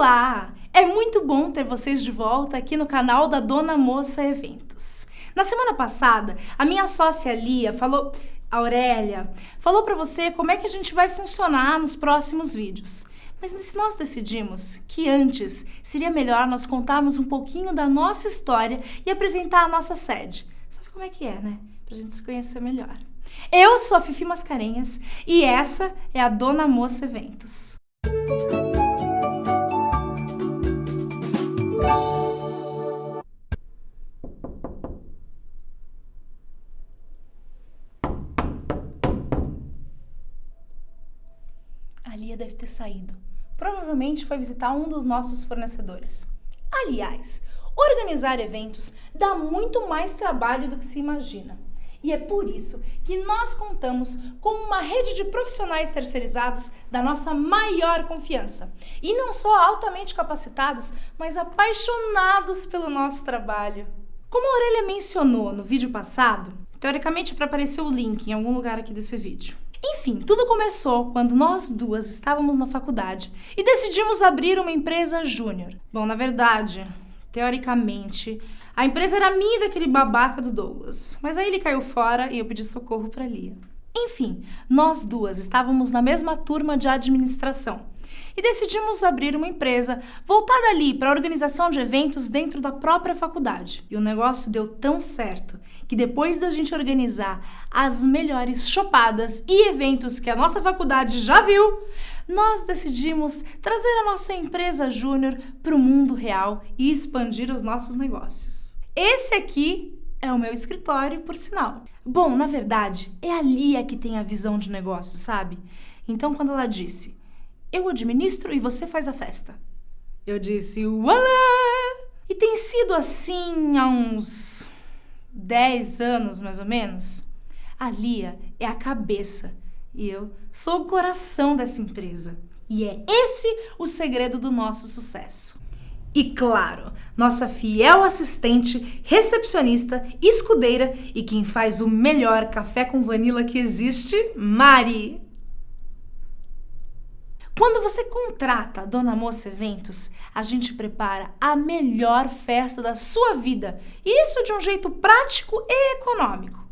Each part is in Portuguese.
Olá! É muito bom ter vocês de volta aqui no canal da Dona Moça Eventos. Na semana passada, a minha sócia Lia Aurélia, falou para você como é que a gente vai funcionar nos próximos vídeos. Mas nós decidimos que antes seria melhor nós contarmos um pouquinho da nossa história e apresentar a nossa sede. Sabe como é que é, né? Pra gente se conhecer melhor. Eu sou a Fifi Mascarenhas e essa é a Dona Moça Eventos. A Lia deve ter saído. Provavelmente foi visitar um dos nossos fornecedores. Aliás, organizar eventos dá muito mais trabalho do que se imagina. E é por isso que nós contamos com uma rede de profissionais terceirizados da nossa maior confiança. E não só altamente capacitados, mas apaixonados pelo nosso trabalho. Como a Aurélia mencionou no vídeo passado, teoricamente para aparecer o link em algum lugar aqui desse vídeo. Enfim, tudo começou quando nós duas estávamos na faculdade e decidimos abrir uma empresa júnior. Bom, na verdade, teoricamente, a empresa era minha e daquele babaca do Douglas. Mas aí ele caiu fora e eu pedi socorro para Lia. Enfim, nós duas estávamos na mesma turma de administração e decidimos abrir uma empresa voltada ali para a organização de eventos dentro da própria faculdade. E o negócio deu tão certo que depois da gente organizar as melhores chopadas e eventos que a nossa faculdade já viu, nós decidimos trazer a nossa empresa júnior para o mundo real e expandir os nossos negócios. Esse aqui é o meu escritório, por sinal. Bom, na verdade, é a Lia que tem a visão de negócio, sabe? Então, quando ela disse, eu administro e você faz a festa, eu disse, ualá! E tem sido assim há uns 10 anos, mais ou menos. A Lia é a cabeça e eu sou o coração dessa empresa. E é esse o segredo do nosso sucesso. E claro, nossa fiel assistente, recepcionista, escudeira e quem faz o melhor café com vanila que existe, Mari. Quando você contrata a Dona Moça Eventos, a gente prepara a melhor festa da sua vida. E isso de um jeito prático e econômico.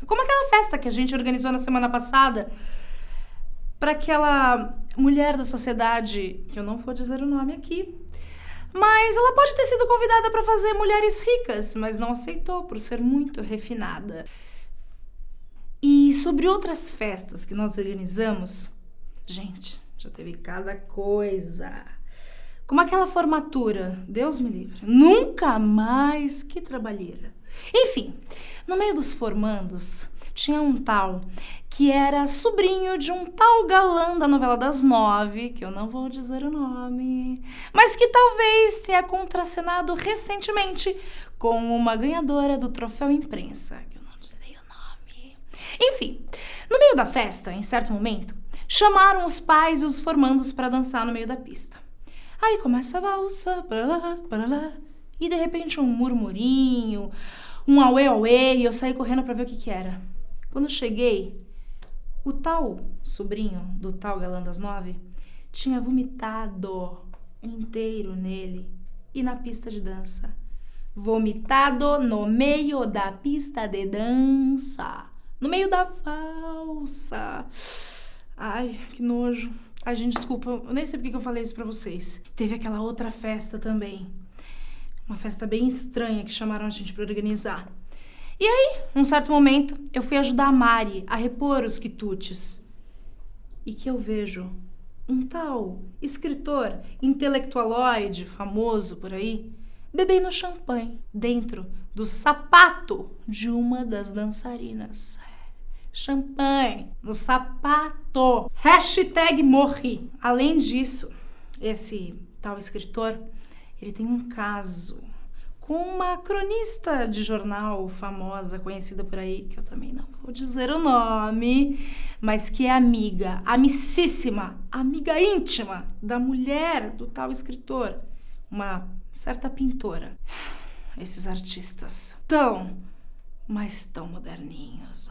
Como aquela festa que a gente organizou na semana passada para aquela mulher da sociedade, que eu não vou dizer o nome aqui, mas ela pode ter sido convidada para fazer mulheres ricas, mas não aceitou por ser muito refinada. E sobre outras festas que nós organizamos, gente, já teve cada coisa. Como aquela formatura, Deus me livre, nunca mais, que trabalheira. Enfim, no meio dos formandos, tinha um tal que era sobrinho de um tal galã da novela das 9, que eu não vou dizer o nome, mas que talvez tenha contracenado recentemente com uma ganhadora do troféu imprensa, que eu não direi o nome. Enfim, no meio da festa, em certo momento, chamaram os pais e os formandos para dançar no meio da pista. Aí começa a valsa, para lá, e de repente um murmurinho, um auê, auê, e eu saí correndo para ver o que era. Quando cheguei, o tal sobrinho do tal galã das 9 tinha vomitado inteiro nele e na pista de dança. Vomitado no meio da pista de dança, no meio da valsa. Ai, que nojo. Ai, gente, desculpa, eu nem sei porque que eu falei isso pra vocês. Teve aquela outra festa também. Uma festa bem estranha que chamaram a gente pra organizar. E aí, num certo momento, eu fui ajudar a Mari a repor os quitutes. E que eu vejo um tal escritor intelectualoide famoso por aí, bebendo champanhe dentro do sapato de uma das dançarinas. Champanhe no sapato. Hashtag morri. Além disso, esse tal escritor, ele tem um caso com uma cronista de jornal famosa, conhecida por aí, que eu também não vou dizer o nome, mas que é amiga, amicíssima, amiga íntima da mulher do tal escritor, uma certa pintora. Esses artistas mas tão moderninhos.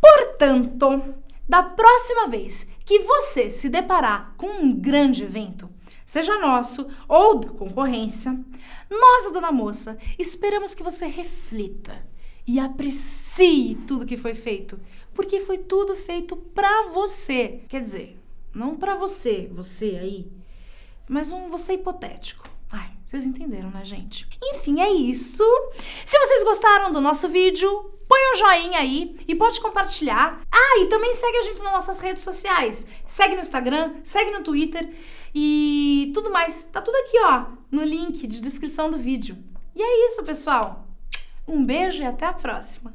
Portanto, da próxima vez que você se deparar com um grande evento, seja nosso ou da concorrência, nós da Dona Moça esperamos que você reflita e aprecie tudo que foi feito, porque foi tudo feito pra você. Quer dizer, não pra você aí, mas um você hipotético. Ai, vocês entenderam, né, gente? Enfim, é isso. Se vocês gostaram do nosso vídeo, põe um joinha aí e pode compartilhar. Ah, e também segue a gente nas nossas redes sociais. Segue no Instagram, segue no Twitter e tudo mais. Tá tudo aqui, ó, no link de descrição do vídeo. E é isso, pessoal. Um beijo e até a próxima.